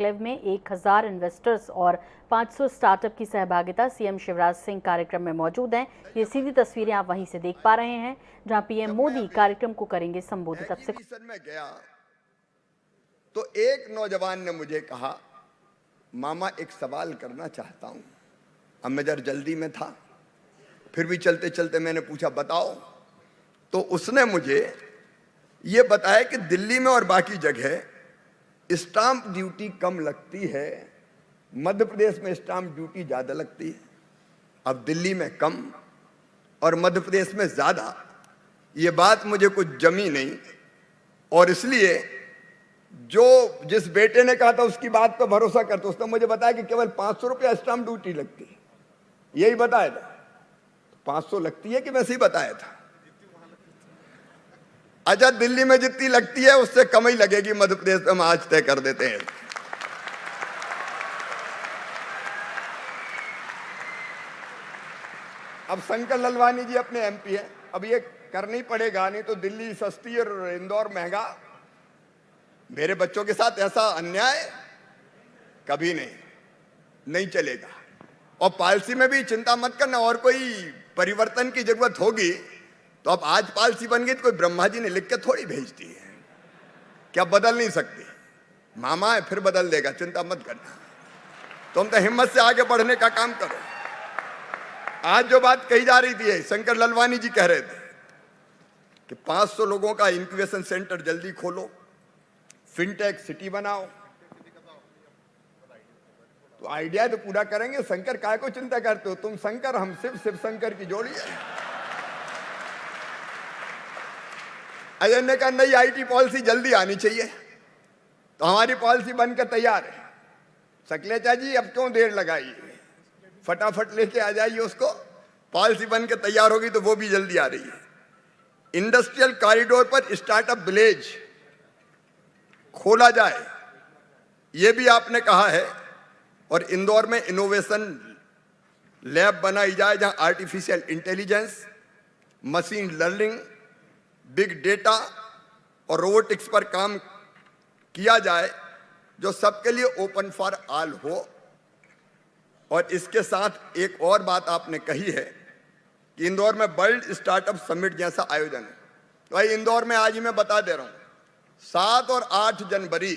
क्लेव में 1000 इन्वेस्टर्स और 500 स्टार्टअप की सहभागिता। सीएम शिवराज सिंह कार्यक्रम में मौजूद हैं। ये सीधी तस्वीरें आप वहीं से देख पा रहे हैं, जहां पीएम मोदी कार्यक्रम को करेंगे संबोधित। अब से में गया तो एक नौजवान ने मुझे कहा, मामा एक सवाल करना चाहता हूं। अब मैं जरा जल्दी में था, फिर भी चलते चलते मैंने पूछा, बताओ। तो उसने मुझे ये बताया कि दिल्ली में और बाकी जगह स्टाम्प ड्यूटी कम लगती है, मध्य प्रदेश में स्टाम्प ड्यूटी ज्यादा लगती है। अब दिल्ली में कम और मध्य प्रदेश में ज्यादा, ये बात मुझे कुछ जमी नहीं। और इसलिए जिस बेटे ने कहा था उसकी बात पर भरोसा करते, उसने मुझे बताया कि केवल 500 रुपया स्टाम्प ड्यूटी लगती है। यही बताया था। 500 लगती है कि वैसे ही बताया था? अच्छा, दिल्ली में जितनी लगती है उससे कम ही लगेगी मध्य प्रदेश में, हम आज तय कर देते हैं। अब शंकर ललवानी जी अपने एमपी हैं, अब ये करनी पड़ेगा, नहीं तो दिल्ली सस्ती और इंदौर महंगा। मेरे बच्चों के साथ ऐसा अन्याय कभी नहीं चलेगा। और पॉलिसी में भी चिंता मत करना, और कोई परिवर्तन की जरूरत होगी तो अब आज पॉलिसी बन गई तो कोई ब्रह्मा जी ने लिख के थोड़ी भेज दी है, क्या बदल नहीं सकती? मामा है, फिर बदल देगा, चिंता मत करना। तुम तो हिम्मत से आगे बढ़ने का काम करो। आज जो बात कही जा रही थी, शंकर ललवानी जी कह रहे थे कि 500 लोगों का इंक्यूबेशन सेंटर जल्दी खोलो, फिनटेक सिटी बनाओ। तो आइडिया तो पूरा करेंगे। शंकर काय को चिंता करते हो तुम? शंकर हम शिव शंकर की जोड़ी है। अजय ने कहा नई आईटी पॉलिसी जल्दी आनी चाहिए, तो हमारी पॉलिसी बनकर तैयार है। सकलेचा जी अब क्यों देर लगाई, फटाफट लेके आ जाइए उसको। पॉलिसी बनकर तैयार होगी तो वो भी जल्दी आ रही है। इंडस्ट्रियल कॉरिडोर पर स्टार्टअप विलेज खोला जाए, ये भी आपने कहा है। और इंदौर में इनोवेशन लैब बनाई जाए, जहां artificial intelligence, machine learning, big data और रोबोटिक्स पर काम किया जाए, जो सबके लिए ओपन फॉर ऑल हो। और इसके साथ एक और बात आपने कही है कि इंदौर में वर्ल्ड स्टार्टअप समिट जैसा आयोजन है। तो भाई इंदौर में आज ही मैं बता दे रहा हूं, 7 और 8 जनवरी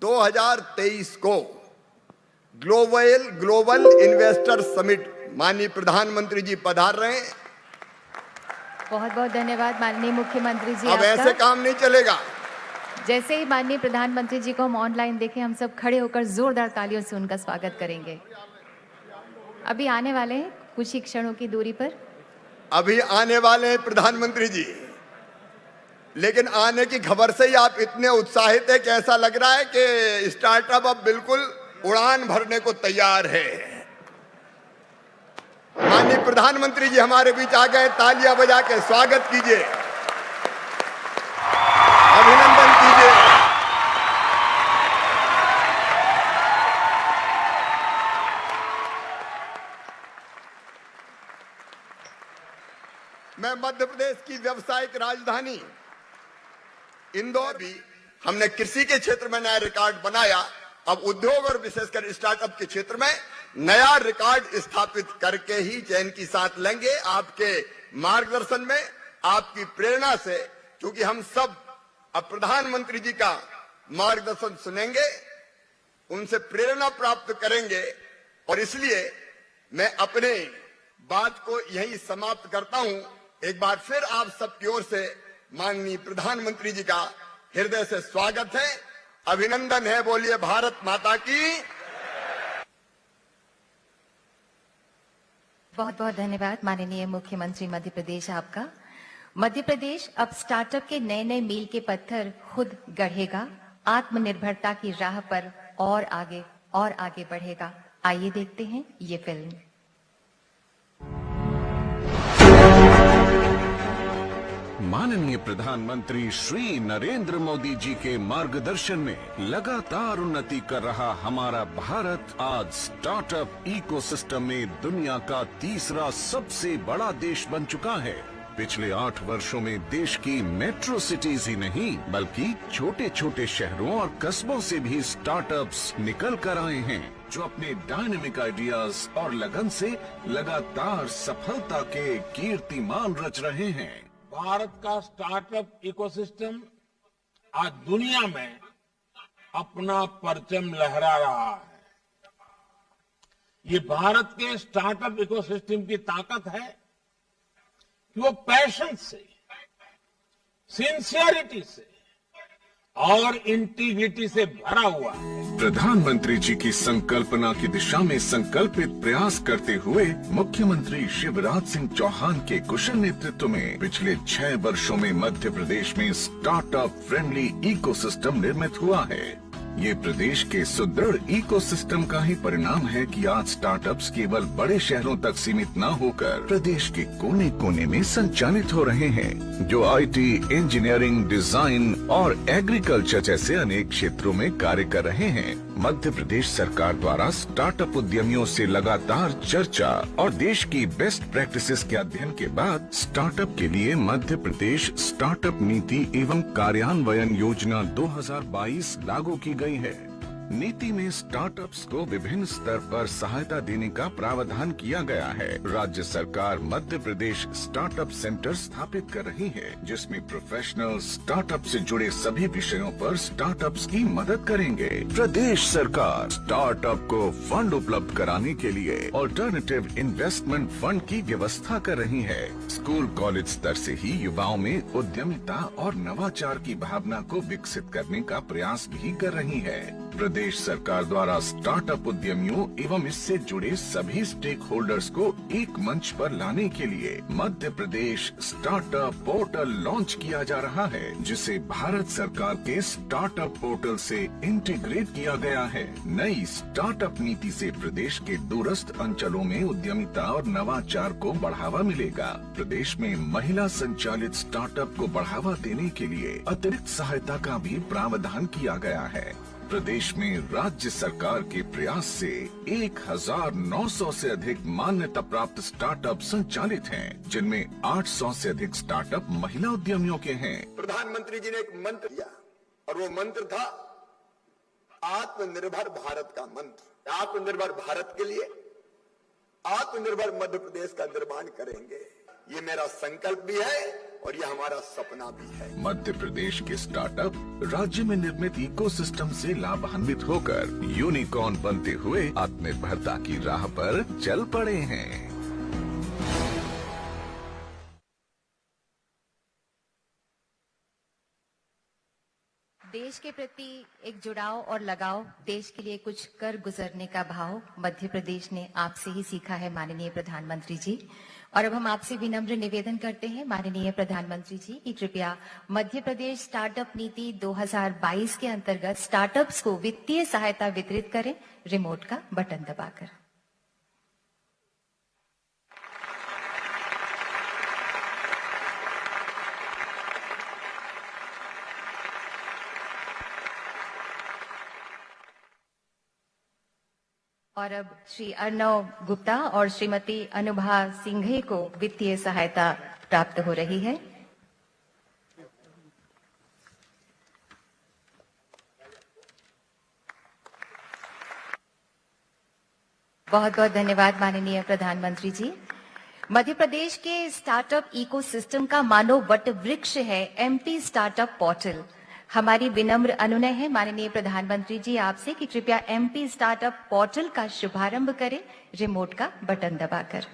2023 को ग्लोबल इन्वेस्टर समिट माननीय प्रधानमंत्री जी पधार रहे हैं। बहुत बहुत धन्यवाद माननीय मुख्यमंत्री जी। अब ऐसे काम नहीं चलेगा। जैसे ही माननीय प्रधानमंत्री जी को हम ऑनलाइन देखें, हम सब खड़े होकर जोरदार तालियों से उनका स्वागत करेंगे। अभी आने वाले हैं कुछ ही क्षणों की दूरी पर। अभी आने वाले हैं प्रधानमंत्री जी, लेकिन आने की खबर से ही आप इतने उत्साहित है कि ऐसा लग रहा है कि स्टार्टअप अब बिल्कुल उड़ान भरने को तैयार है। माननीय प्रधानमंत्री जी हमारे बीच आ गए, तालियां बजा के स्वागत कीजिए, अभिनंदन कीजिए। मैं मध्य प्रदेश की व्यावसायिक राजधानी इंदौर भी हमने कृषि के क्षेत्र में नया रिकॉर्ड बनाया। अब उद्योग और विशेषकर स्टार्टअप के क्षेत्र में नया रिकॉर्ड स्थापित करके ही चैन की सांस लेंगे, आपके मार्गदर्शन में, आपकी प्रेरणा से। क्योंकि हम सब अब प्रधानमंत्री जी का मार्गदर्शन सुनेंगे, उनसे प्रेरणा प्राप्त करेंगे। और इसलिए मैं अपने बात को यही समाप्त करता हूं। एक बार फिर आप सबकी ओर से माननीय प्रधानमंत्री जी का हृदय से स्वागत है, अभिनंदन है। बोलिए भारत माता की। बहुत बहुत धन्यवाद माननीय मुख्यमंत्री मध्य प्रदेश आपका। मध्य प्रदेश अब स्टार्टअप के नए नए मील के पत्थर खुद गढ़ेगा, आत्मनिर्भरता की राह पर और आगे बढ़ेगा। आइए देखते हैं ये फिल्म। माननीय प्रधानमंत्री श्री नरेंद्र मोदी जी के मार्गदर्शन में लगातार उन्नति कर रहा हमारा भारत आज स्टार्टअप इकोसिस्टम में दुनिया का तीसरा सबसे बड़ा देश बन चुका है। पिछले 8 वर्षों में देश की मेट्रो सिटीज ही नहीं बल्कि छोटे छोटे शहरों और कस्बों से भी स्टार्टअप्स निकल कर आए हैं, जो अपने डायनेमिक आइडियाज और लगन से लगातार सफलता के कीर्तिमान रच रहे हैं। भारत का स्टार्टअप इकोसिस्टम आज दुनिया में अपना परचम लहरा रहा है। ये भारत के स्टार्टअप इकोसिस्टम की ताकत है कि वो पैशन से, सिंसियरिटी से और इंटीग्रिटी से भरा हुआ है। प्रधानमंत्री जी की संकल्पना की दिशा में संकल्पित प्रयास करते हुए मुख्यमंत्री शिवराज सिंह चौहान के कुशल नेतृत्व में पिछले 6 वर्षों में मध्य प्रदेश में स्टार्टअप फ्रेंडली इकोसिस्टम निर्मित हुआ है। ये प्रदेश के सुदृढ़ इकोसिस्टम का ही परिणाम है कि आज स्टार्टअप्स केवल बड़े शहरों तक सीमित न होकर प्रदेश के कोने कोने में संचालित हो रहे हैं, जो आईटी, इंजीनियरिंग, डिजाइन और एग्रीकल्चर जैसे अनेक क्षेत्रों में कार्य कर रहे हैं। मध्य प्रदेश सरकार द्वारा स्टार्टअप उद्यमियों से लगातार चर्चा और देश की बेस्ट प्रैक्टिसेस के अध्ययन के बाद स्टार्टअप के लिए मध्य प्रदेश स्टार्टअप नीति एवं कार्यान्वयन योजना 2022 लागू की गई है। नीति में स्टार्टअप्स को विभिन्न स्तर पर सहायता देने का प्रावधान किया गया है। राज्य सरकार मध्य प्रदेश स्टार्टअप सेंटर स्थापित कर रही है, जिसमें प्रोफेशनल स्टार्टअप से जुड़े सभी विषयों पर स्टार्टअप्स की मदद करेंगे। प्रदेश सरकार स्टार्टअप को फंड उपलब्ध कराने के लिए ऑल्टरनेटिव इन्वेस्टमेंट फंड की व्यवस्था कर रही है। स्कूल कॉलेज स्तर से ही युवाओं में उद्यमिता और नवाचार की भावना को विकसित करने का प्रयास भी कर रही है। प्रदेश सरकार द्वारा स्टार्टअप उद्यमियों एवं इससे जुड़े सभी स्टेक होल्डर्स को एक मंच पर लाने के लिए Madhya Pradesh startup portal launch किया जा रहा है, जिसे भारत सरकार के स्टार्टअप पोर्टल से इंटीग्रेट किया गया है। नई स्टार्टअप नीति से प्रदेश के दूरस्थ अंचलों में उद्यमिता और नवाचार को बढ़ावा मिलेगा। प्रदेश में महिला संचालित स्टार्टअप को बढ़ावा देने के लिए अतिरिक्त सहायता का भी प्रावधान किया गया है। प्रदेश में राज्य सरकार के प्रयास से 1900 से अधिक मान्यता प्राप्त स्टार्टअप संचालित हैं, जिनमें 800 से अधिक स्टार्टअप महिला उद्यमियों के हैं। प्रधानमंत्री जी ने एक मंत्र दिया और वो मंत्र था आत्मनिर्भर भारत का मंत्र। आत्मनिर्भर भारत के लिए आत्मनिर्भर मध्य प्रदेश का निर्माण करेंगे, ये मेरा संकल्प भी है और ये हमारा सपना भी है। मध्य प्रदेश के स्टार्टअप राज्य में निर्मित इकोसिस्टम से लाभान्वित होकर यूनिकॉर्न बनते हुए आत्मनिर्भरता की राह पर चल पड़े हैं। देश के प्रति एक जुड़ाव और लगाव, देश के लिए कुछ कर गुजरने का भाव मध्य प्रदेश ने आपसे ही सीखा है माननीय प्रधानमंत्री जी। और अब हम आपसे विनम्र निवेदन करते हैं माननीय प्रधानमंत्री जी कि कृपया मध्य प्रदेश स्टार्टअप नीति 2022 के अंतर्गत स्टार्टअप्स को वित्तीय सहायता वितरित करें, रिमोट का बटन दबाकर। और अब श्री अर्णव गुप्ता और श्रीमती अनुभा सिंघे को वित्तीय सहायता प्राप्त हो रही है। बहुत बहुत धन्यवाद माननीय प्रधानमंत्री जी। मध्य प्रदेश के स्टार्टअप इकोसिस्टम का मानव वट वृक्ष है एमपी स्टार्टअप पोर्टल। हमारी विनम्र अनुनय है माननीय प्रधानमंत्री जी आपसे कि कृपया एमपी स्टार्टअप पोर्टल का शुभारंभ करें, रिमोट का बटन दबाकर।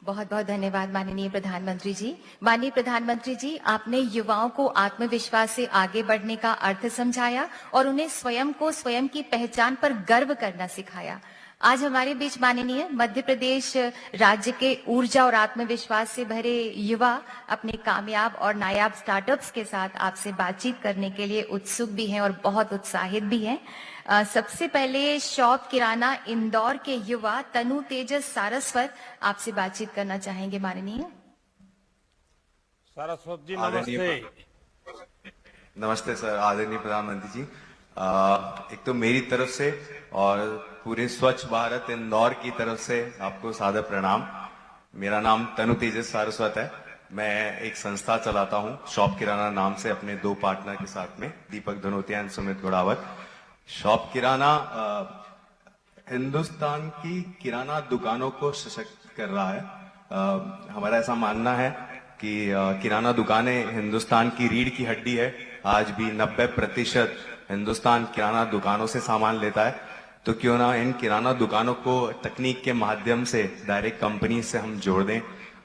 बहुत बहुत धन्यवाद माननीय प्रधानमंत्री जी। माननीय प्रधानमंत्री जी, आपने युवाओं को आत्मविश्वास से आगे बढ़ने का अर्थ समझाया और उन्हें स्वयं को स्वयं की पहचान पर गर्व करना सिखाया। आज हमारे बीच माननीय मध्य प्रदेश राज्य के ऊर्जा और आत्मविश्वास से भरे युवा अपने कामयाब और नायाब स्टार्टअप्स के साथ आपसे बातचीत करने के लिए उत्सुक भी हैं और बहुत उत्साहित भी हैं। सबसे पहले शॉप किराना इंदौर के युवा तनु तेजस सारस्वत आपसे बातचीत करना चाहेंगे माननीय। सारस्वत जी आदरणीय नमस्ते। नमस्ते सर, आदरणीय प्रधानमंत्री जी। एक तो मेरी तरफ से और पूरे स्वच्छ भारत इंदौर की तरफ से आपको सादर प्रणाम। मेरा नाम तनु तेजस सारस्वत है। मैं एक संस्था चलाता हूँ शॉप किराना नाम से, अपने 2 पार्टनर के साथ में, दीपक धनोतिया एंड सुमित गुड़ावत। शॉप किराना हिंदुस्तान की किराना दुकानों को सशक्त कर रहा है। हमारा ऐसा मानना है कि किराना दुकानें हिंदुस्तान की रीढ़ की हड्डी है। आज भी 90% हिंदुस्तान किराना दुकानों से सामान लेता है। तो क्यों ना इन किराना दुकानों को तकनीक के माध्यम से डायरेक्ट कंपनी से हम जोड़ दें,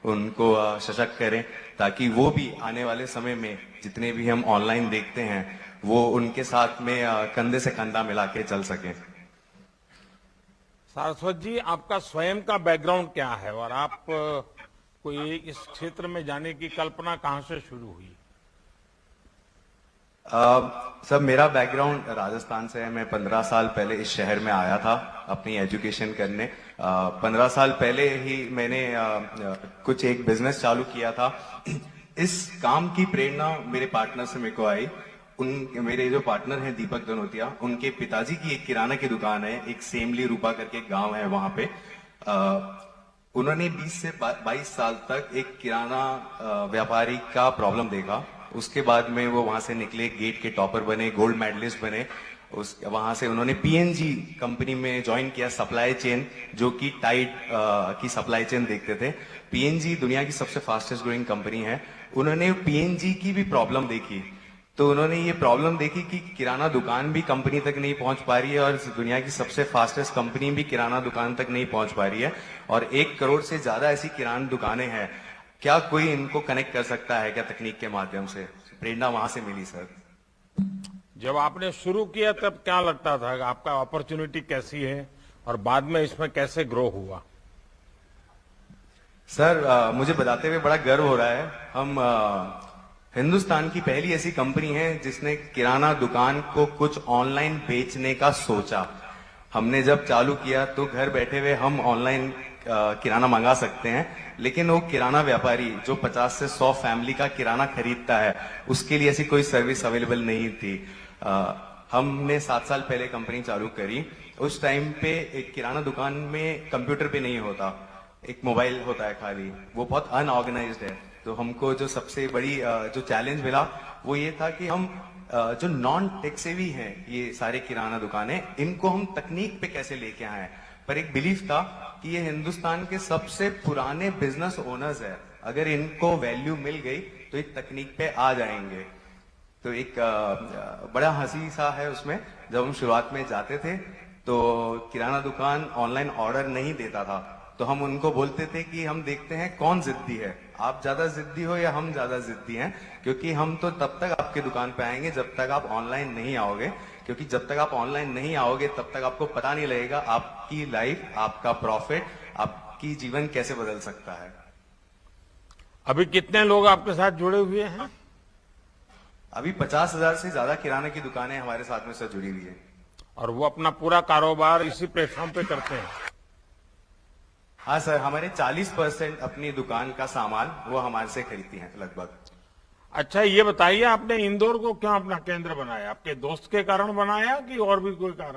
उनको सशक्त करें, ताकि वो भी आने वाले समय में जितने भी हम ऑनलाइन देखते हैं वो उनके साथ में कंधे से कंधा मिला के चल सकें। सारस्वत जी, आपका स्वयं का बैकग्राउंड क्या है और आप कोई इस क्षेत्र में जाने की कल्पना कहां से शुरू हुई? सर, मेरा बैकग्राउंड राजस्थान से है। मैं 15 साल पहले इस शहर में आया था अपनी एजुकेशन करने। 15 साल पहले ही मैंने कुछ एक बिजनेस चालू किया था। इस काम की प्रेरणा मेरे पार्टनर से मेरे को आई। मेरे जो पार्टनर हैं दीपक धनोतिया, उनके पिताजी की एक किराना की दुकान है, एक सेमली रूपा करके एक गांव है वहां पे। उन्होंने 20 से 22 साल तक एक किराना व्यापारी का प्रॉब्लम देखा। उसके बाद में वो वहां से निकले, गेट के टॉपर बने, गोल्ड मेडलिस्ट बने। वहां से उन्होंने पीएनजी कंपनी में ज्वाइन किया, सप्लाई चेन, जो कि टाइड की सप्लाई चेन देखते थे। पीएनजी दुनिया की सबसे फास्टेस्ट ग्रोइंग कंपनी है। उन्होंने पीएनजी की भी प्रॉब्लम देखी, तो उन्होंने ये प्रॉब्लम देखी कि किराना दुकान भी कंपनी तक नहीं पहुंच पा रही है और दुनिया की सबसे फास्टेस्ट कंपनी भी किराना दुकान तक नहीं पहुंच पा रही है, और 1 करोड़ से ज्यादा ऐसी किराना दुकानें हैं। क्या कोई इनको कनेक्ट कर सकता है क्या तकनीक के माध्यम से? प्रेरणा वहां से मिली सर। जब आपने शुरू किया तब क्या लगता था, आपका अपॉर्चुनिटी कैसी है और बाद में इसमें कैसे ग्रो हुआ? सर, मुझे बताते हुए बड़ा गर्व हो रहा है। हम हिंदुस्तान की पहली ऐसी कंपनी है जिसने किराना दुकान को कुछ ऑनलाइन बेचने का सोचा। हमने जब चालू किया तो घर बैठे हुए हम ऑनलाइन किराना मंगा सकते हैं, लेकिन वो किराना व्यापारी जो 50 से 100 फैमिली का किराना खरीदता है, उसके लिए ऐसी कोई सर्विस अवेलेबल नहीं थी। हमने 7 साल पहले कंपनी चालू करी। उस टाइम पे एक किराना दुकान में कंप्यूटर पे नहीं होता, एक मोबाइल होता है खाली, वो बहुत अनऑर्गेनाइज्ड है। तो हमको जो सबसे बड़ी जो चैलेंज मिला वो ये था कि हम जो नॉन टेक सेवी हैं, ये सारे किराना दुकानें, इनको हम तकनीक पे कैसे लेके आए। पर एक बिलीफ था कि ये हिंदुस्तान के सबसे पुराने बिजनेस ओनर्स है, अगर इनको वैल्यू मिल गई तो ये तकनीक पे आ जाएंगे। तो एक बड़ा हंसी सा है उसमें, जब हम शुरुआत में जाते थे तो किराना दुकान ऑनलाइन ऑर्डर नहीं देता था, तो हम उनको बोलते थे कि हम देखते हैं कौन जिद्दी है, आप ज्यादा जिद्दी हो या हम ज्यादा जिद्दी हैं, क्योंकि हम तो तब तक आपके दुकान पे आएंगे जब तक आप ऑनलाइन नहीं आओगे, क्योंकि जब तक आप ऑनलाइन नहीं आओगे तब तक आपको पता नहीं लगेगा आपकी लाइफ, आपका प्रॉफिट, आपकी जीवन कैसे बदल सकता है। अभी कितने लोग आपके साथ जुड़े हुए हैं? अभी 50,000 से ज्यादा किराने की दुकानें हमारे साथ में से जुड़ी हुई है। और वो अपना पूरा कारोबार इसी प्लेटफॉर्म पे करते हैं? हाँ सर, हमारे 40% अपनी दुकान का सामान वो हमारे से खरीदती हैं लगभग। अच्छा, ये बताइए, आपने इंदौर को क्यों अपना केंद्र बनाया? आपके दोस्त के कारण बनाया कि और भी कोई कारण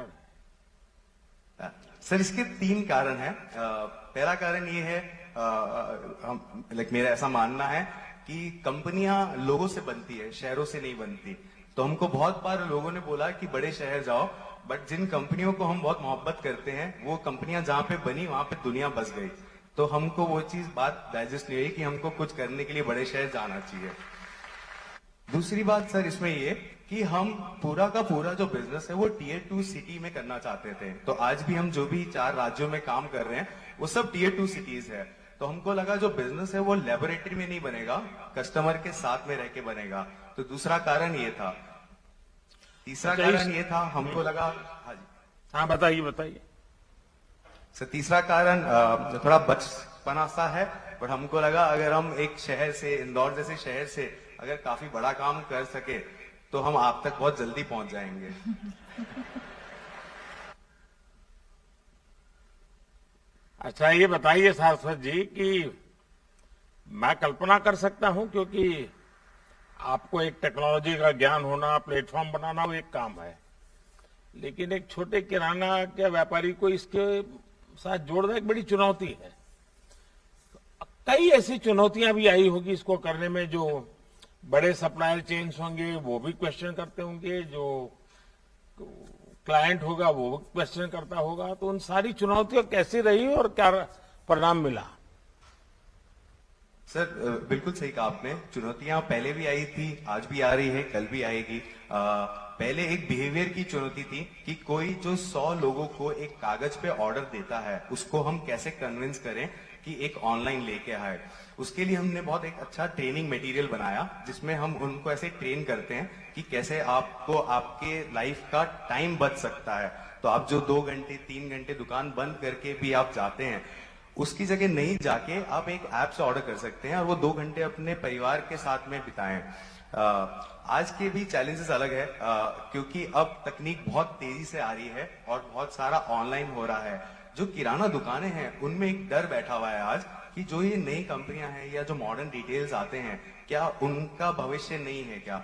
है? सर, इसके 3 कारण हैं। पहला कारण ये है, मेरा ऐसा मानना है कि कंपनियां लोगों से बनती है, शहरों से नहीं बनती। तो हमको बहुत बार लोगों ने बोला कि बड़े शहर जाओ, बट जिन कंपनियों को हम बहुत मोहब्बत करते हैं वो कंपनियां जहां पे बनी वहां पे दुनिया बस गई। तो हमको वो चीज बात डाइजेस्ट नहीं हुई कि हमको कुछ करने के लिए बड़े शहर जाना चाहिए। दूसरी बात सर इसमें ये कि हम पूरा का पूरा जो बिजनेस है वो Tier 2 सिटी में करना चाहते थे। तो आज भी हम जो भी 4 राज्यों में काम कर रहे हैं वो सब Tier 2 सिटीज है। तो हमको लगा जो बिजनेस है वो लेबोरेटरी में नहीं बनेगा, कस्टमर के साथ में रह के बनेगा। तो दूसरा कारण ये था। तीसरा कारण ये था, हमको लगा, हाँ जी, हाँ बताइए बताइए। सर तीसरा कारण थोड़ा बचपना सा है, बट हमको लगा अगर हम एक शहर से, इंदौर जैसे शहर से अगर काफी बड़ा काम कर सके तो हम आप तक बहुत जल्दी पहुंच जाएंगे। अच्छा, ये बताइए सारस्वत जी कि मैं कल्पना कर सकता हूं, क्योंकि आपको एक टेक्नोलॉजी का ज्ञान होना, प्लेटफॉर्म बनाना वो एक काम है, लेकिन एक छोटे किराना के व्यापारी को इसके साथ जोड़ना एक बड़ी चुनौती है। कई ऐसी चुनौतियां भी आई होगी इसको करने में, जो बड़े सप्लायर चेन्स होंगे वो भी क्वेश्चन करते होंगे, जो क्लाइंट होगा वो भी क्वेश्चन करता होगा। तो उन सारी चुनौतियां कैसी रही और क्या परिणाम मिला? सर बिल्कुल सही कहा आपने। चुनौतियां पहले भी आई थी, आज भी आ रही है, कल भी आएगी। पहले एक बिहेवियर की चुनौती थी कि कोई जो 100 लोगों को एक कागज पे ऑर्डर देता है, उसको हम कैसे कन्विंस करें कि एक ऑनलाइन लेके आए। उसके लिए हमने बहुत एक अच्छा ट्रेनिंग मटेरियल बनाया, जिसमें हम उनको ऐसे ट्रेन करते हैं कि कैसे आपको आपके लाइफ का टाइम बच सकता है। तो आप जो 2 घंटे 3 घंटे दुकान बंद करके भी आप जाते हैं, उसकी जगह नहीं जाके आप एक ऐप से ऑर्डर कर सकते हैं और वो 2 घंटे अपने परिवार के साथ में बिताएं। आज के भी चैलेंजेस अलग है, क्योंकि अब तकनीक बहुत तेजी से आ रही है और बहुत सारा ऑनलाइन हो रहा है। जो किराना दुकानें हैं उनमें एक डर बैठा हुआ है आज कि जो ये नई कंपनियां हैं या जो मॉडर्न डिटेल्स आते हैं, क्या उनका भविष्य नहीं है क्या?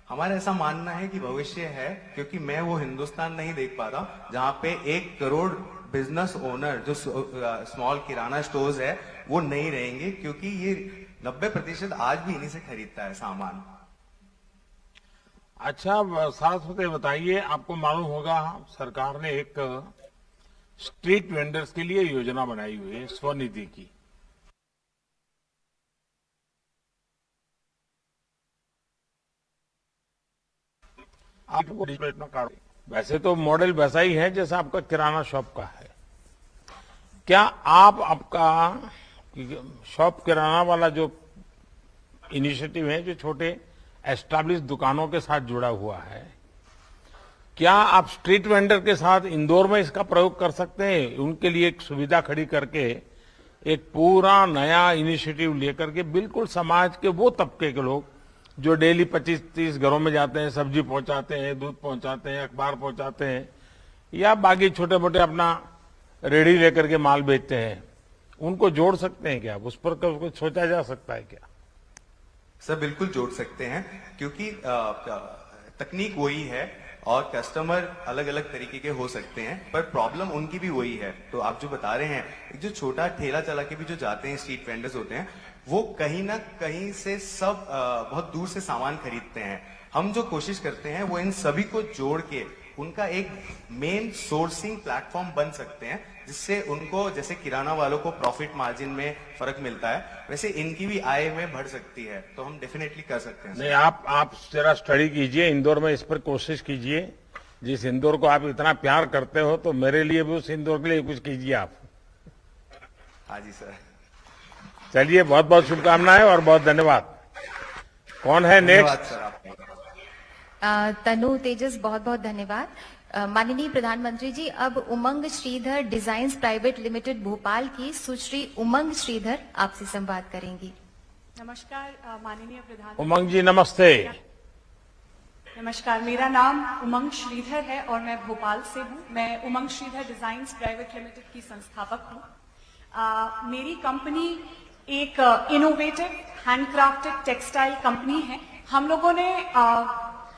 हमारा ऐसा मानना है कि भविष्य है, क्योंकि मैं वो हिंदुस्तान नहीं देख पा रहा जहां पे 1 करोड़ बिजनेस ओनर जो स्मॉल किराना स्टोर्स है वो नहीं रहेंगे, क्योंकि ये 90% आज भी इन्हीं से खरीदता है सामान। अच्छा, साथ में बताइए, आपको मालूम होगा सरकार ने एक स्ट्रीट वेंडर्स के लिए योजना बनाई हुई है, स्वनिधि की। आपको वैसे तो मॉडल वैसा ही है जैसा आपका किराना शॉप का है। क्या आप आपका शॉप किराना वाला जो इनिशिएटिव है, जो छोटे एस्टैब्लिश दुकानों के साथ जुड़ा हुआ है, क्या आप स्ट्रीट वेंडर के साथ इंदौर में इसका प्रयोग कर सकते हैं? उनके लिए एक सुविधा खड़ी करके एक पूरा नया इनिशिएटिव लेकर के बिल्कुल समाज के वो तबके के लोग जो डेली 25-30 घरों में जाते हैं, सब्जी पहुंचाते हैं, दूध पहुंचाते हैं, अखबार पहुंचाते हैं, या बाकी छोटे मोटे अपना रेडी लेकर के माल बेचते हैं, उनको जोड़ सकते हैं क्या? उस पर कुछ सोचा जा सकता है क्या? सर बिल्कुल जोड़ सकते हैं, क्योंकि तकनीक वही है और कस्टमर अलग अलग तरीके के हो सकते हैं, पर प्रॉब्लम उनकी भी वही है। तो आप जो बता रहे हैं, जो छोटा ठेला चला के भी जो जाते हैं, स्ट्रीट वेंडर्स होते हैं, वो कहीं ना कहीं से सब बहुत दूर से सामान खरीदते हैं। हम जो कोशिश करते हैं वो इन सभी को जोड़ के उनका एक मेन सोर्सिंग प्लेटफॉर्म बन सकते हैं, जिससे उनको, जैसे किराना वालों को प्रॉफिट मार्जिन में फर्क मिलता है, वैसे इनकी भी आय में बढ़ सकती है। तो हम डेफिनेटली कर सकते हैं। नहीं, आप जरा स्टडी कीजिए, इंदौर में इस पर कोशिश कीजिए। जिस इंदौर को आप इतना प्यार करते हो, तो मेरे लिए भी उस इंदौर के लिए कुछ कीजिए आप। हाँ जी सर। चलिए, बहुत बहुत शुभकामनाएं और बहुत धन्यवाद। कौन है नेक्स्ट? सर आप तनु तेजस, बहुत बहुत धन्यवाद। माननीय प्रधानमंत्री जी, अब Umang Shridhar designs private limited Bhopal की सुश्री उमंग श्रीधर आपसे संवाद करेंगी। नमस्कार माननीय प्रधानमंत्री। उमंग जी नमस्ते। नमस्कार, मेरा नाम उमंग श्रीधर है और मैं भोपाल से हूँ। मैं उमंग श्रीधर डिजाइन्स प्राइवेट लिमिटेड की संस्थापक हूँ। मेरी कंपनी एक इनोवेटिव हैंडक्राफ्टेड टेक्सटाइल कंपनी है। हम लोगों ने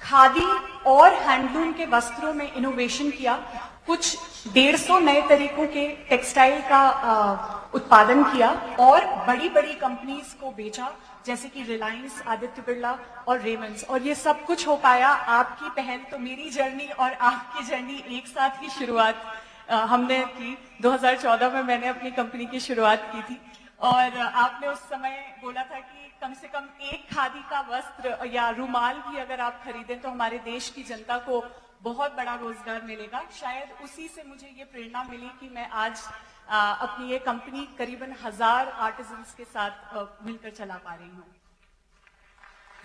खादी और हैंडलूम के वस्त्रों में इनोवेशन किया। कुछ 150 नए तरीकों के टेक्सटाइल का उत्पादन किया और बड़ी बड़ी कंपनीज को बेचा, जैसे कि रिलायंस, आदित्य बिरला और रेमंड्स। और ये सब कुछ हो पाया आपकी पहल। तो मेरी जर्नी और आपकी जर्नी एक साथ ही शुरुआत हमने की। 2014 में मैंने अपनी कंपनी की शुरुआत की थी और आपने उस समय बोला था कि कम से कम एक खादी का वस्त्र या रुमाल भी अगर आप खरीदें तो हमारे देश की जनता को बहुत बड़ा रोजगार मिलेगा। शायद उसी से मुझे ये प्रेरणा मिली कि मैं आज अपनी ये कंपनी करीबन 1000 आर्टिजन्स के साथ मिलकर चला पा रही हूँ।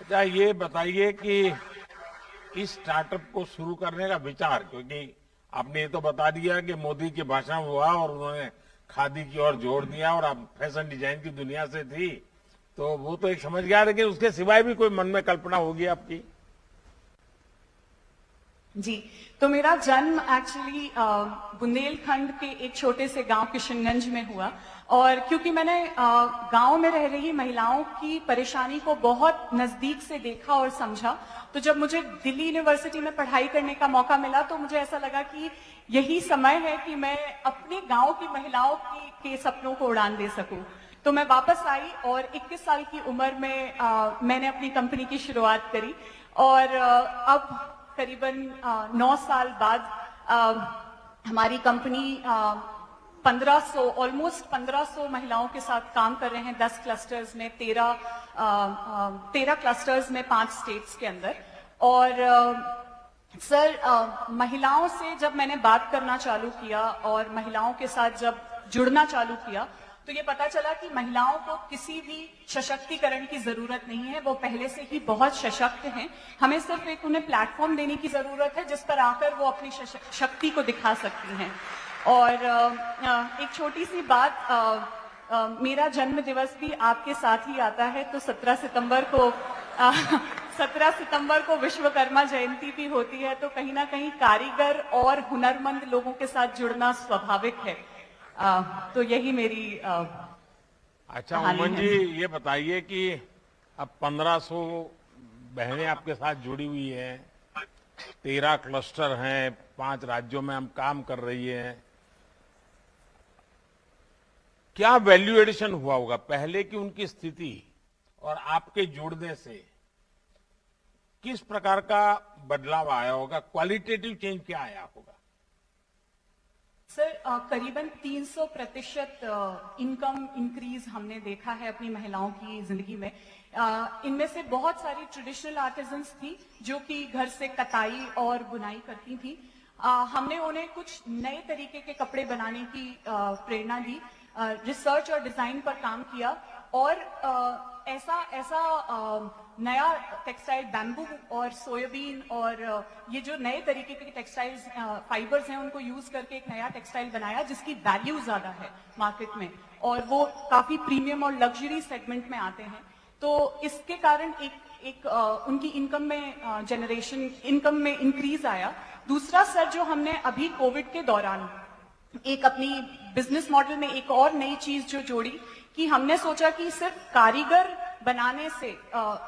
अच्छा, ये बताइए कि इस स्टार्टअप को शुरू करने का विचार, क्योंकि आपने ये तो बता दिया कि मोदी के भाषण हुआ और उन्होंने खादी की ओर जोड़ दिया और आप फैशन डिजाइन की दुनिया से थी, तो वो तो एक समझ गया, लेकिन उसके सिवाय भी कोई मन में कल्पना होगी आपकी? जी, तो मेरा जन्म एक्चुअली बुंदेलखंड के एक छोटे से गांव किशनगंज में हुआ। और क्योंकि मैंने गांव में रह रही महिलाओं की परेशानी को बहुत नजदीक से देखा और समझा, तो जब मुझे दिल्ली यूनिवर्सिटी में पढ़ाई करने का मौका मिला तो मुझे ऐसा लगा कि यही समय है कि मैं अपने गांव की महिलाओं के सपनों को उड़ान दे सकूं। तो मैं वापस आई और 21 साल की उम्र में मैंने अपनी कंपनी की शुरुआत करी। और अब करीबन 9 साल बाद हमारी कंपनी 1500 ऑलमोस्ट 1500 महिलाओं के साथ काम कर रहे हैं 10 क्लस्टर्स में, 13 क्लस्टर्स में 5 स्टेट्स के अंदर। और सर, महिलाओं से जब मैंने बात करना चालू किया और महिलाओं के साथ जब जुड़ना चालू किया तो ये पता चला कि महिलाओं को किसी भी सशक्तिकरण की जरूरत नहीं है, वो पहले से ही बहुत सशक्त हैं। हमें सिर्फ एक उन्हें प्लेटफॉर्म देने की जरूरत है जिस पर आकर वो अपनी शक्ति को दिखा सकती हैं। और एक छोटी सी बात, मेरा जन्म दिवस भी आपके साथ ही आता है, तो 17 सितंबर को विश्वकर्मा जयंती भी होती है, तो कहीं ना कहीं कारीगर और हुनरमंद लोगों के साथ जुड़ना स्वाभाविक है। तो यही मेरी अच्छा उमंग जी, ये बताइए कि अब 1500 बहनें आपके साथ जुड़ी हुई हैं, 13 क्लस्टर हैं, 5 राज्यों में हम काम कर रही हैं। क्या वैल्यू एडिशन हुआ होगा पहले की उनकी स्थिति और आपके जुड़ने से? किस प्रकार का बदलाव आया होगा? क्वालिटेटिव चेंज क्या आया होगा? सर, करीबन 300% इनकम इंक्रीज हमने देखा है अपनी महिलाओं की जिंदगी में। इनमें से बहुत सारी ट्रेडिशनल आर्टिजन्स थी जो कि घर से कताई और बुनाई करती थी। हमने उन्हें कुछ नए तरीके के कपड़े बनाने की प्रेरणा दी, रिसर्च और डिजाइन पर काम किया और ऐसा नया टेक्सटाइल बैम्बू और सोयाबीन और ये जो नए तरीके के टेक्सटाइल्स फाइबर्स हैं उनको यूज करके एक नया टेक्सटाइल बनाया जिसकी वैल्यू ज्यादा है मार्केट में और वो काफी प्रीमियम और लग्जरी सेगमेंट में आते हैं। तो इसके कारण एक उनकी इनकम में इंक्रीज आया। दूसरा सर, जो हमने अभी कोविड के दौरान एक अपनी बिजनेस मॉडल में एक और नई चीज जो जोड़ी कि हमने सोचा कि सिर्फ कारीगर बनाने से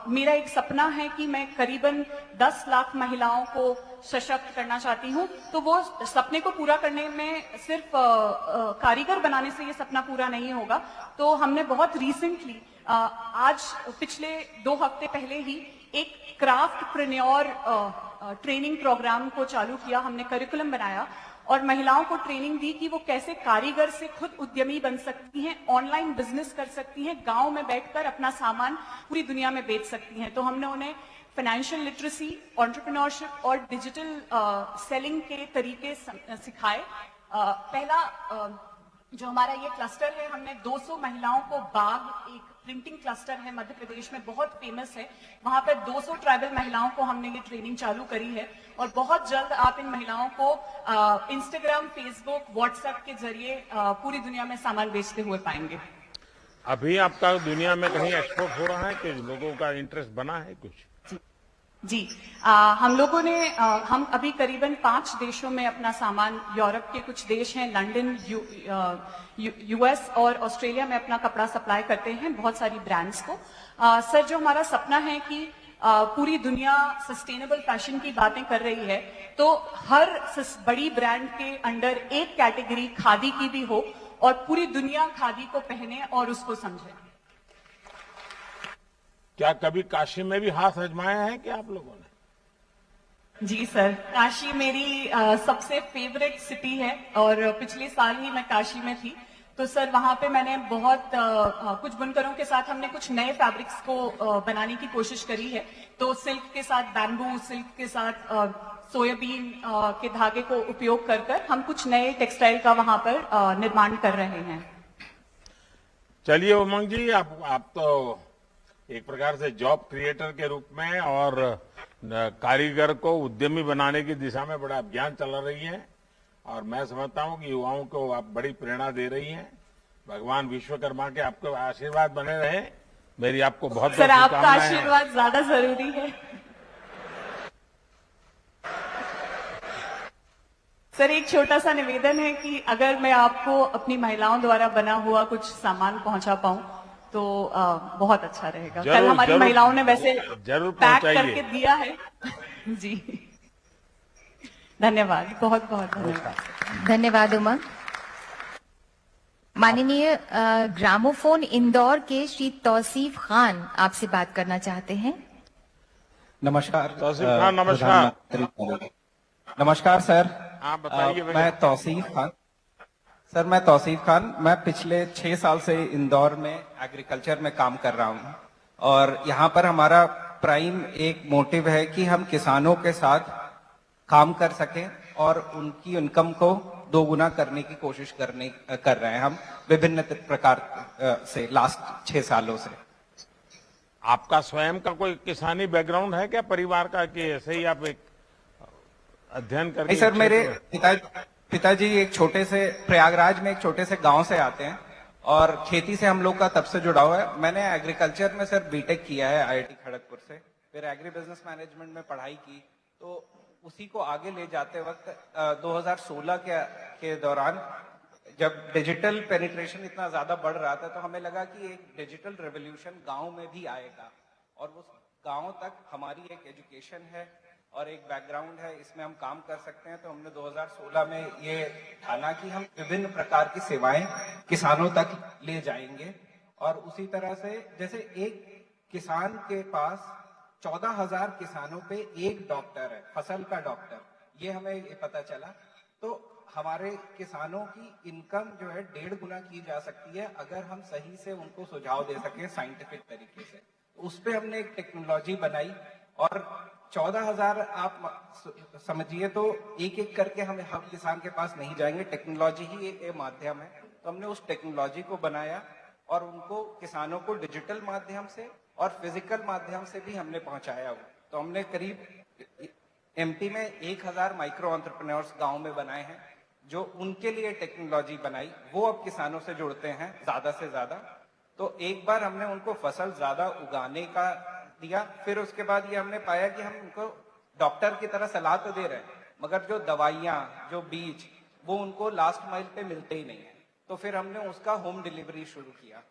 मेरा एक सपना है कि मैं करीबन 10 लाख महिलाओं को सशक्त करना चाहती हूँ। तो वो सपने को पूरा करने में सिर्फ कारीगर बनाने से ये सपना पूरा नहीं होगा। तो हमने बहुत रिसेंटली आज पिछले 2 हफ्ते पहले ही एक क्राफ्टप्रेन्योर ट्रेनिंग प्रोग्राम को चालू किया। हमने करिकुलम बनाया और महिलाओं को ट्रेनिंग दी कि वो कैसे कारीगर से खुद उद्यमी बन सकती हैं, ऑनलाइन बिजनेस कर सकती हैं, गांव में बैठकर अपना सामान पूरी दुनिया में बेच सकती हैं। तो हमने उन्हें फाइनेंशियल लिटरेसी, एंटरप्रेन्योरशिप और डिजिटल सेलिंग के तरीके सिखाए। पहला जो हमारा ये क्लस्टर है, हमने 200 महिलाओं को बाग, एक प्रिंटिंग क्लस्टर है मध्य प्रदेश में, बहुत फेमस है, वहां पर 200 ट्राइबल महिलाओं को हमने ये ट्रेनिंग चालू करी है और बहुत जल्द आप इन महिलाओं को इंस्टाग्राम, फेसबुक, व्हाट्सएप के जरिए पूरी दुनिया में सामान बेचते हुए पाएंगे। अभी आपका दुनिया में कहीं एक्सपोर्ट हो रहा है कि लोगों का इंटरेस्ट बना है कुछ? जी, हम लोगों ने हम अभी करीबन 5 देशों में अपना सामान, यूरोप के कुछ देश हैं, लंदन, यूएस और ऑस्ट्रेलिया में अपना कपड़ा सप्लाई करते हैं बहुत सारी ब्रांड्स को। सर, जो हमारा सपना है कि पूरी दुनिया सस्टेनेबल फैशन की बातें कर रही है, तो हर बड़ी ब्रांड के अंडर एक कैटेगरी खादी की भी हो और पूरी दुनिया खादी को पहने और उसको समझे। क्या कभी काशी में भी हाथ आजमाया है क्या आप लोगों ने? जी सर, काशी मेरी सबसे फेवरेट सिटी है और पिछले साल ही मैं काशी में थी। तो सर, वहां पे मैंने बहुत कुछ बुनकरों के साथ हमने कुछ नए फैब्रिक्स को बनाने की कोशिश करी है। तो सिल्क के साथ बैम्बू, सिल्क के साथ सोयाबीन के धागे को उपयोग कर हम कुछ नए टेक्सटाइल का वहां पर निर्माण कर रहे हैं। चलिए उमंग जी, आप तो एक प्रकार से जॉब क्रिएटर के रूप में और कारीगर को उद्यमी बनाने की दिशा में बड़ा अभियान चला रही है और मैं समझता हूं कि युवाओं को आप बड़ी प्रेरणा दे रही हैं। भगवान विश्वकर्मा के आपको आशीर्वाद बने रहे। मेरी आपको बहुत सर, आपका आशीर्वाद ज्यादा जरूरी है। सर एक छोटा सा निवेदन है कि अगर मैं आपको अपनी महिलाओं द्वारा बना हुआ कुछ सामान पहुंचा पाऊं तो बहुत अच्छा रहेगा। कल हमारी महिलाओं ने वैसे जरूर पैक पहुंचाइए। करके दिया है। जी धन्यवाद, बहुत बहुत धन्यवाद। धन्यवाद उमंग। माननीय ग्रामोफोन इंदौर के श्री तौसीफ खान आपसे बात करना चाहते हैं। नमस्कार तौसीफ खान, नमस्कार। प्रधानमंत्री। नमस्कार सर। आप बताइए भैया। मैं तौसीफ खान। सर मैं तौसीफ खान, मैं पिछले 6 साल से इंदौर में एग्रीकल्चर में काम कर रहा हूं और यहाँ पर हमारा प्राइम एक मोटिव है कि हम किसानों के साथ काम कर सकें और उनकी इनकम को दोगुना करने की कोशिश कर रहे हैं हम विभिन्न प्रकार से लास्ट 6 सालों से। आपका स्वयं का कोई किसानी बैकग्राउंड है क्या परिवार का, कि ऐसे ही आप एक अध्ययन करके? नहीं सर, मेरे पिताजी एक छोटे से प्रयागराज में एक छोटे से गांव से आते हैं और खेती से हम लोग का तब से जुड़ा हुआ है। मैंने एग्रीकल्चर में सर बीटेक किया है IIT खड़गपुर से, फिर एग्री बिजनेस मैनेजमेंट में पढ़ाई की, तो उसी को आगे ले जाते वक्त 2016 के दौरान जब डिजिटल पेनिट्रेशन इतना ज्यादा बढ़ रहा था तो हमें लगा कि एक डिजिटल रेवोल्यूशन गांव में भी आएगा और उस गांव तक हमारी एक एजुकेशन है और एक बैकग्राउंड है, इसमें हम काम कर सकते हैं। तो हमने 2016 में ये ठाना कि हम विभिन्न प्रकार की सेवाएं किसानों तक ले जाएंगे और उसी तरह से जैसे एक किसान के पास 14,000 किसानों पे एक डॉक्टर है, फसल का डॉक्टर, ये हमें ये पता चला। तो हमारे किसानों की इनकम जो है 1.5 गुना की जा सकती है अगर हम सही से उनको सुझाव दे सके साइंटिफिक तरीके से। उस पे हमने एक टेक्नोलॉजी बनाई और 14,000 आप समझिए तो एक एक करके हम किसान के पास नहीं जाएंगे, टेक्नोलॉजी ही एक माध्यम है। तो हमने उस टेक्नोलॉजी को बनाया और उनको किसानों को डिजिटल माध्यम से और फिजिकल माध्यम से भी हमने पहुंचाया हो। तो हमने करीब MP में 1,000 माइक्रो एंटरप्रेन्योर्स गांव में बनाए हैं जो उनके लिए टेक्नोलॉजी बनाई, वो अब किसानों से जुड़ते हैं ज्यादा से ज्यादा। तो एक बार हमने उनको फसल ज्यादा उगाने का दिया, फिर उसके बाद ये हमने पाया कि हम उनको डॉक्टर की तरह सलाह तो दे रहे हैं मगर जो दवाइयां, जो बीज, वो उनको लास्ट माइल पे मिलते ही नहीं है। तो फिर हमने उसका होम डिलीवरी शुरू किया।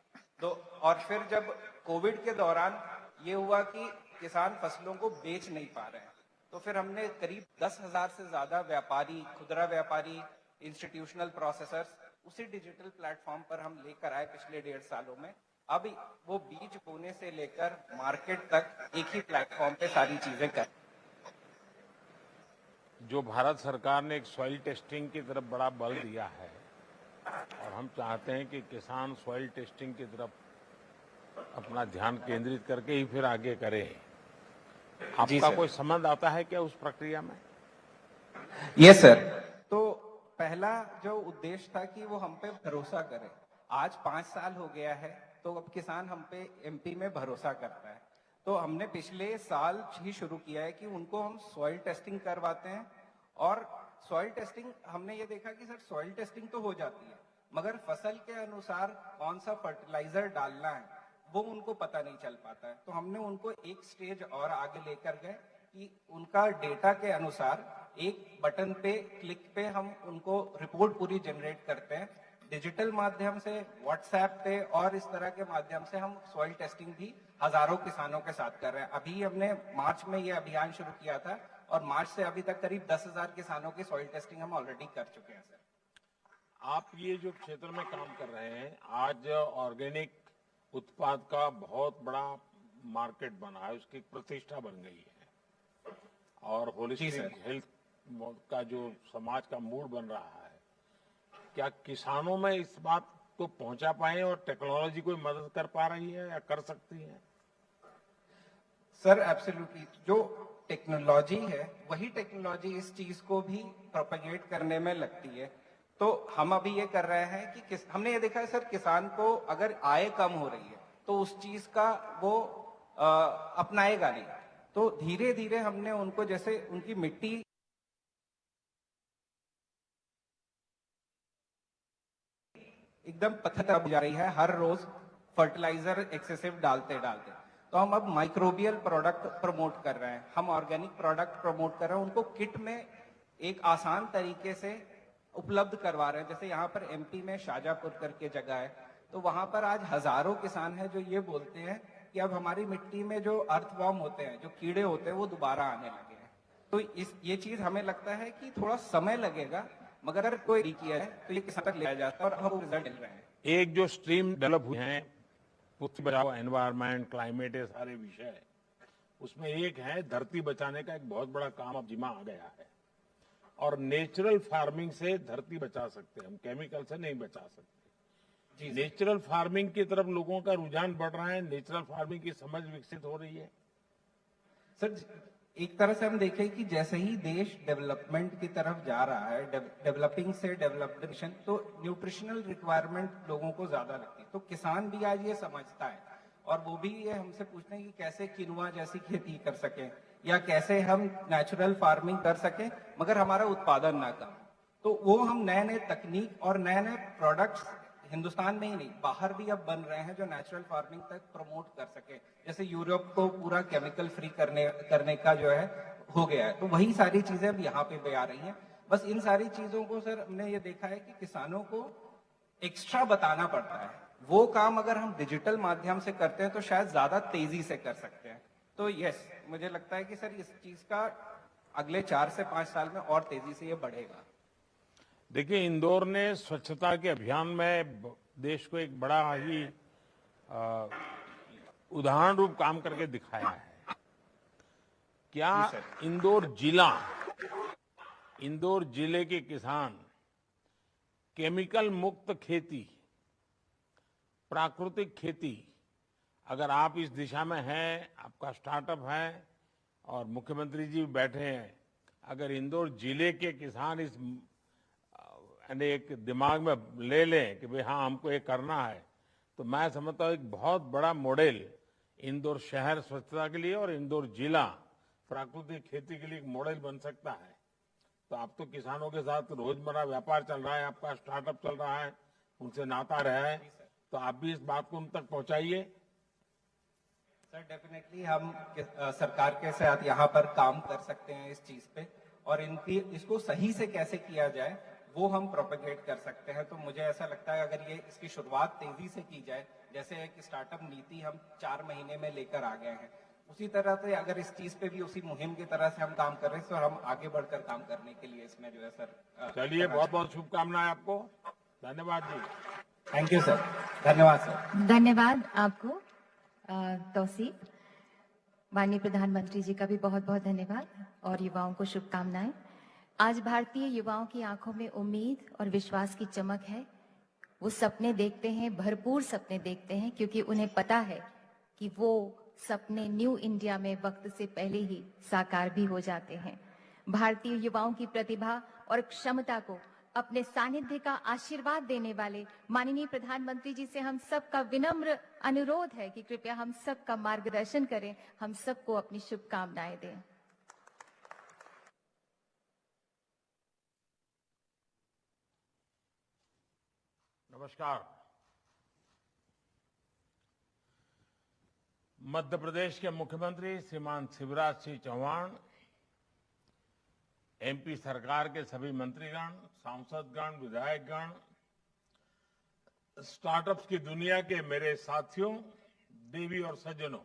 तो और फिर जब कोविड के दौरान ये हुआ कि किसान फसलों को बेच नहीं पा रहे हैं, तो फिर हमने करीब 10,000 से ज्यादा व्यापारी, खुदरा व्यापारी, इंस्टीट्यूशनल प्रोसेसर्स उसी डिजिटल प्लेटफॉर्म पर हम लेकर आए पिछले 1.5 सालों में। अब वो बीज बोने से लेकर मार्केट तक एक ही प्लेटफॉर्म पे सारी चीजें कर। जो भारत सरकार ने एक सॉइल टेस्टिंग की तरफ बड़ा बल दिया है और हम चाहते हैं कि किसान सॉइल टेस्टिंग की तरफ अपना ध्यान केंद्रित करके ही फिर आगे करें। आपका कोई संबंध आता है क्या उस प्रक्रिया में? ये सर, तो पहला जो उद्देश्य था कि वो हम पे भरोसा करे। आज 5 साल हो गया है तो अब किसान हम पे MP में भरोसा करता है। तो हमने पिछले साल ही शुरू किया है कि उनको हम सॉइल टेस्टिंग करवाते हैं और सॉइल टेस्टिंग हमने ये देखा कि सर सॉइल टेस्टिंग तो हो जाती है मगर फसल के अनुसार कौन सा फर्टिलाइजर डालना है वो उनको पता नहीं चल पाता है। तो हमने उनको एक स्टेज और आगे लेकर गए कि उनका डेटा के अनुसार एक बटन पे क्लिक पे हम उनको रिपोर्ट पूरी जनरेट करते हैं। डिजिटल माध्यम से, व्हाट्सएप पे और इस तरह के माध्यम से हम सॉइल टेस्टिंग भी हजारों किसानों के साथ कर रहे हैं। अभी हमने मार्च में ये अभियान शुरू किया था और मार्च से अभी तक करीब 10,000 किसानों की सॉइल टेस्टिंग हम ऑलरेडी कर चुके हैं सर। आप ये जो क्षेत्र में काम कर रहे हैं, आज ऑर्गेनिक उत्पाद का बहुत बड़ा मार्केट बना है, उसकी प्रतिष्ठा बन गई है और होलिस्टिक हेल्थ का जो समाज का मूड बन रहा है, क्या किसानों में इस बात को पहुंचा पाए और टेक्नोलॉजी कोई मदद कर पा रही है या कर सकती है? सर एब्सोल्युटली, जो टेक्नोलॉजी है वही टेक्नोलॉजी इस चीज को भी प्रोपेगेट करने में लगती है। तो हम अभी ये कर रहे हैं कि हमने ये देखा है सर, किसान को अगर आय कम हो रही है तो उस चीज का वो अपनाएगा नहीं। तो धीरे धीरे हमने उनको, जैसे उनकी मिट्टी एकदम पत्थर अब जा रही है हर रोज फर्टिलाइजर एक्सेसिव डालते डालते, तो हम अब माइक्रोबियल प्रोडक्ट प्रमोट कर रहे हैं, हम ऑर्गेनिक प्रोडक्ट प्रमोट कर रहे हैं। उनको किट में एक आसान तरीके से उपलब्ध करवा रहे हैं। जैसे यहाँ पर एमपी में शाजापुर करके जगह है, तो वहां पर आज हजारों किसान हैं जो ये बोलते हैं कि अब हमारी मिट्टी में जो अर्थवॉर्म होते हैं, जो कीड़े होते हैं, वो दोबारा आने लगे हैं। तो ये चीज हमें लगता है कि थोड़ा समय लगेगा, मगर अगर कोई किया है तो ये किसान तक ले जाता है और हम रिजल्ट मिल रहे हैं। एक जो स्ट्रीम डेवलप हुए हैं, पृथ्वी बचाओ, एनवायरमेंट, क्लाइमेट, ये सारे विषय, उसमें एक है धरती बचाने का एक बहुत बड़ा काम अब जिम्मा आ गया है। और नेचुरल फार्मिंग से धरती बचा सकते हैं हम, केमिकल से नहीं बचा सकते। नेचुरल फार्मिंग की तरफ लोगों का रुझान बढ़ रहा है, नेचुरल फार्मिंग की समझ विकसित हो रही है। सर, एक तरह से हम देखें कि जैसे ही देश डेवलपमेंट की तरफ जा रहा है, डेवलपिंग से डेवलप्ड नेशन, तो न्यूट्रिशनल रिक्वायरमेंट लोगों को ज्यादा लगती है। तो किसान भी आज ये समझता है और वो भी ये हमसे पूछते हैं कि कैसे किनुआ जैसी खेती कर सकें या कैसे हम नेचुरल फार्मिंग कर सकें मगर हमारा उत्पादन ना कम। तो वो हम नए नए तकनीक और नए नए प्रोडक्ट्स हिंदुस्तान में ही नहीं, बाहर भी अब बन रहे हैं जो नेचुरल फार्मिंग तक प्रमोट कर सके। जैसे यूरोप को पूरा केमिकल फ्री करने का जो है हो गया है, तो वही सारी चीजें अब यहाँ पे भी आ रही हैं। बस इन सारी चीजों को सर हमने ये देखा है कि किसानों को एक्स्ट्रा बताना पड़ता है। वो काम अगर हम डिजिटल माध्यम से करते हैं तो शायद ज्यादा तेजी से कर सकते हैं। तो यस, मुझे लगता है कि सर इस चीज का अगले 4 से 5 साल में और तेजी से ये बढ़ेगा। देखिए, इंदौर ने स्वच्छता के अभियान में देश को एक बड़ा ही उदाहरण रूप काम करके दिखाया है। क्या इंदौर जिले के किसान केमिकल मुक्त खेती, प्राकृतिक खेती, अगर आप इस दिशा में हैं, आपका स्टार्टअप है और मुख्यमंत्री जी बैठे हैं, अगर इंदौर जिले के किसान इस एक दिमाग में ले लें कि भाई हाँ हमको ये करना है, तो मैं समझता हूँ एक बहुत बड़ा मॉडल इंदौर शहर स्वच्छता के लिए और इंदौर जिला प्राकृतिक खेती के लिए एक मॉडल बन सकता है। तो आप तो किसानों के साथ रोजमर्रा व्यापार चल रहा है, आपका स्टार्टअप चल रहा है, उनसे नाता रहा है, तो आप भी इस बात को उन तक पहुंचाइए। सर डेफिनेटली हम सरकार के साथ यहाँ पर काम कर सकते हैं इस चीज पे, और इसको सही से कैसे किया जाए वो हम प्रोपेगेट कर सकते हैं। तो मुझे ऐसा लगता है अगर ये इसकी शुरुआत तेजी से की जाए, जैसे एक स्टार्टअप नीति हम 4 महीने में लेकर आ गए हैं, उसी तरह से अगर इस चीज पे भी उसी मुहिम की तरह से हम काम कर रहे हैं तो हम आगे बढ़कर काम करने के लिए इसमें जो है सर। चलिए, बहुत बहुत शुभकामनाएं आपको। धन्यवाद जी। Thank you sir. धन्यवाद सर। धन्यवाद आपको तौसीफ। माननीय प्रधानमंत्री जी का भी बहुत बहुत धन्यवाद और युवाओं को शुभकामनाएं। आज भारतीय युवाओं की आंखों में उम्मीद और विश्वास की चमक है। वो सपने देखते हैं, भरपूर सपने देखते हैं, क्योंकि उन्हें पता है कि वो सपने न्यू इंडिया में वक्त से पहले ही साकार भी हो जाते हैं। भारतीय युवाओं की प्रतिभा और क्षमता को अपने सानिध्य का आशीर्वाद देने वाले माननीय प्रधानमंत्री जी से हम सबका विनम्र अनुरोध है कि कृपया हम सबका मार्गदर्शन करें, हम सबको अपनी शुभकामनाएं दें। नमस्कार। मध्य प्रदेश के मुख्यमंत्री श्रीमान शिवराज सिंह चौहान, एमपी सरकार के सभी मंत्रीगण, सांसदगण, विधायकगण, स्टार्टअप्स की दुनिया के मेरे साथियों, देवी और सज्जनों,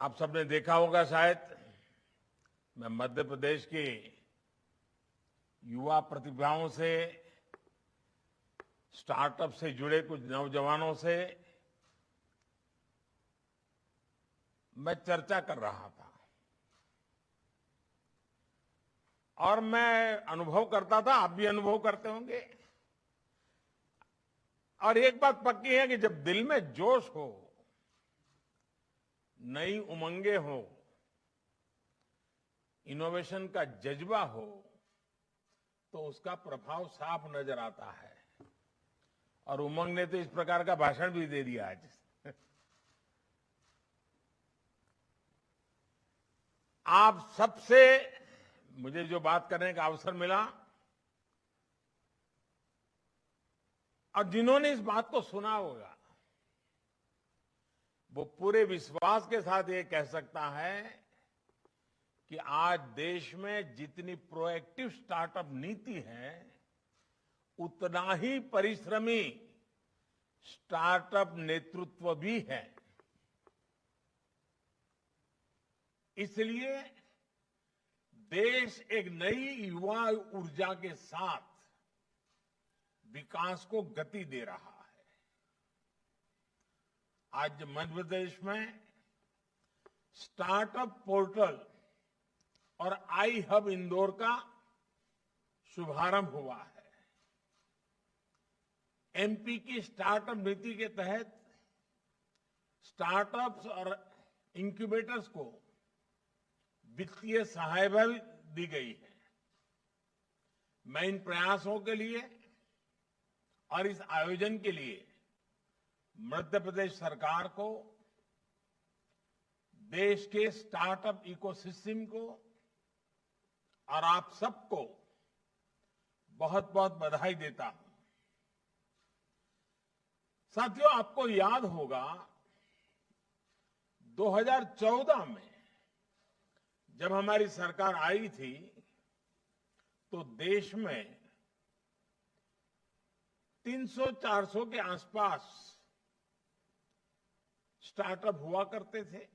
आप सबने देखा होगा शायद, मैं मध्य प्रदेश की युवा प्रतिभाओं से, स्टार्टअप से जुड़े कुछ नौजवानों से मैं चर्चा कर रहा था और मैं अनुभव करता था, आप भी अनुभव करते होंगे। और एक बात पक्की है कि जब दिल में जोश हो, नई उमंगे हो, इनोवेशन का जज्बा हो, तो उसका प्रभाव साफ नजर आता है। और उमंग ने तो इस प्रकार का भाषण भी दे दिया आज। आप सबसे मुझे जो बात करने का अवसर मिला और जिन्होंने इस बात को सुना होगा, वो पूरे विश्वास के साथ ये कह सकता है कि आज देश में जितनी प्रोएक्टिव स्टार्टअप नीति है, उतना ही परिश्रमी स्टार्टअप नेतृत्व भी है। इसलिए देश एक नई युवा ऊर्जा के साथ विकास को गति दे रहा है। आज मध्य प्रदेश में स्टार्टअप पोर्टल और आई हब इंदौर का शुभारंभ हुआ है। एमपी की स्टार्टअप नीति के तहत स्टार्टअप्स और इंक्यूबेटर्स को वित्तीय सहायता भी दी गई है। मैं इन प्रयासों के लिए और इस आयोजन के लिए मध्य प्रदेश सरकार को, देश के स्टार्टअप इकोसिस्टम को और आप सबको बहुत बहुत बधाई देता हूं। साथियों, आपको याद होगा 2014 में जब हमारी सरकार आई थी तो देश में 300-400 के आसपास स्टार्टअप हुआ करते थे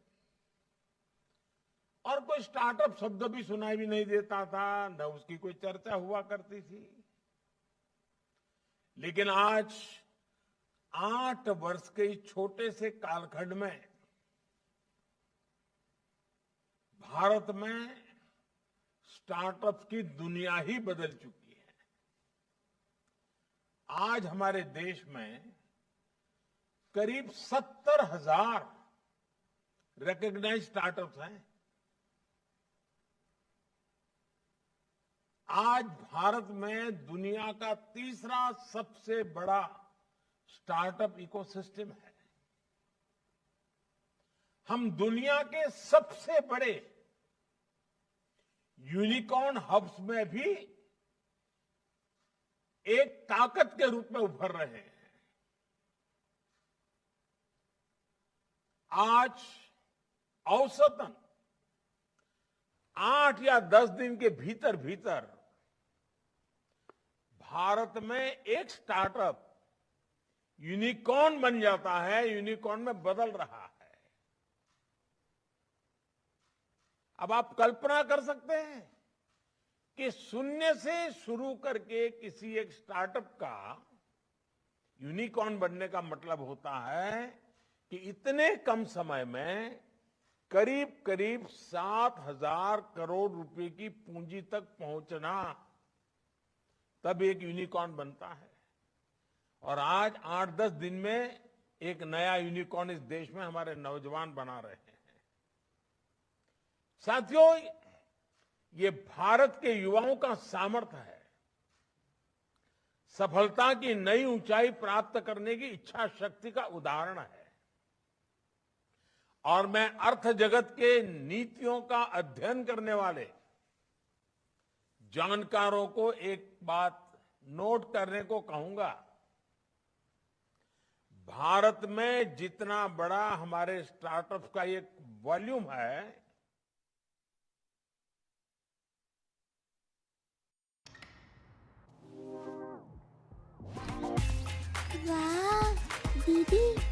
और कोई स्टार्टअप शब्द भी सुनाई भी नहीं देता था, न उसकी कोई चर्चा हुआ करती थी। लेकिन आज 8 वर्ष के इस छोटे से कालखंड में भारत में स्टार्टअप की दुनिया ही बदल चुकी है। आज हमारे देश में करीब 70,000 रिकॉग्नाइज्ड स्टार्टअप्स हैं। आज भारत में दुनिया का तीसरा सबसे बड़ा स्टार्टअप इकोसिस्टम है। हम दुनिया के सबसे बड़े यूनिकॉर्न हब्स में भी एक ताकत के रूप में उभर रहे हैं। आज औसतन 8 या 10 दिन के भीतर भीतर भारत में एक स्टार्टअप यूनिकॉर्न बन जाता है, यूनिकॉर्न में बदल रहा है। अब आप कल्पना कर सकते हैं कि शून्य से शुरू करके किसी एक स्टार्टअप का यूनिकॉर्न बनने का मतलब होता है कि इतने कम समय में करीब करीब 7,000 करोड़ रुपए की पूंजी तक पहुंचना, तब एक यूनिकॉर्न बनता है। और आज 8-10 दिन में एक नया यूनिकॉर्न इस देश में हमारे नौजवान बना रहे हैं। साथियों, ये भारत के युवाओं का सामर्थ्य है, सफलता की नई ऊंचाई प्राप्त करने की इच्छा शक्ति का उदाहरण है। और मैं अर्थ जगत के नीतियों का अध्ययन करने वाले जानकारों को एक बात नोट करने को कहूंगा। भारत में जितना बड़ा हमारे स्टार्टअप का एक वॉल्यूम है, वाह दीदी,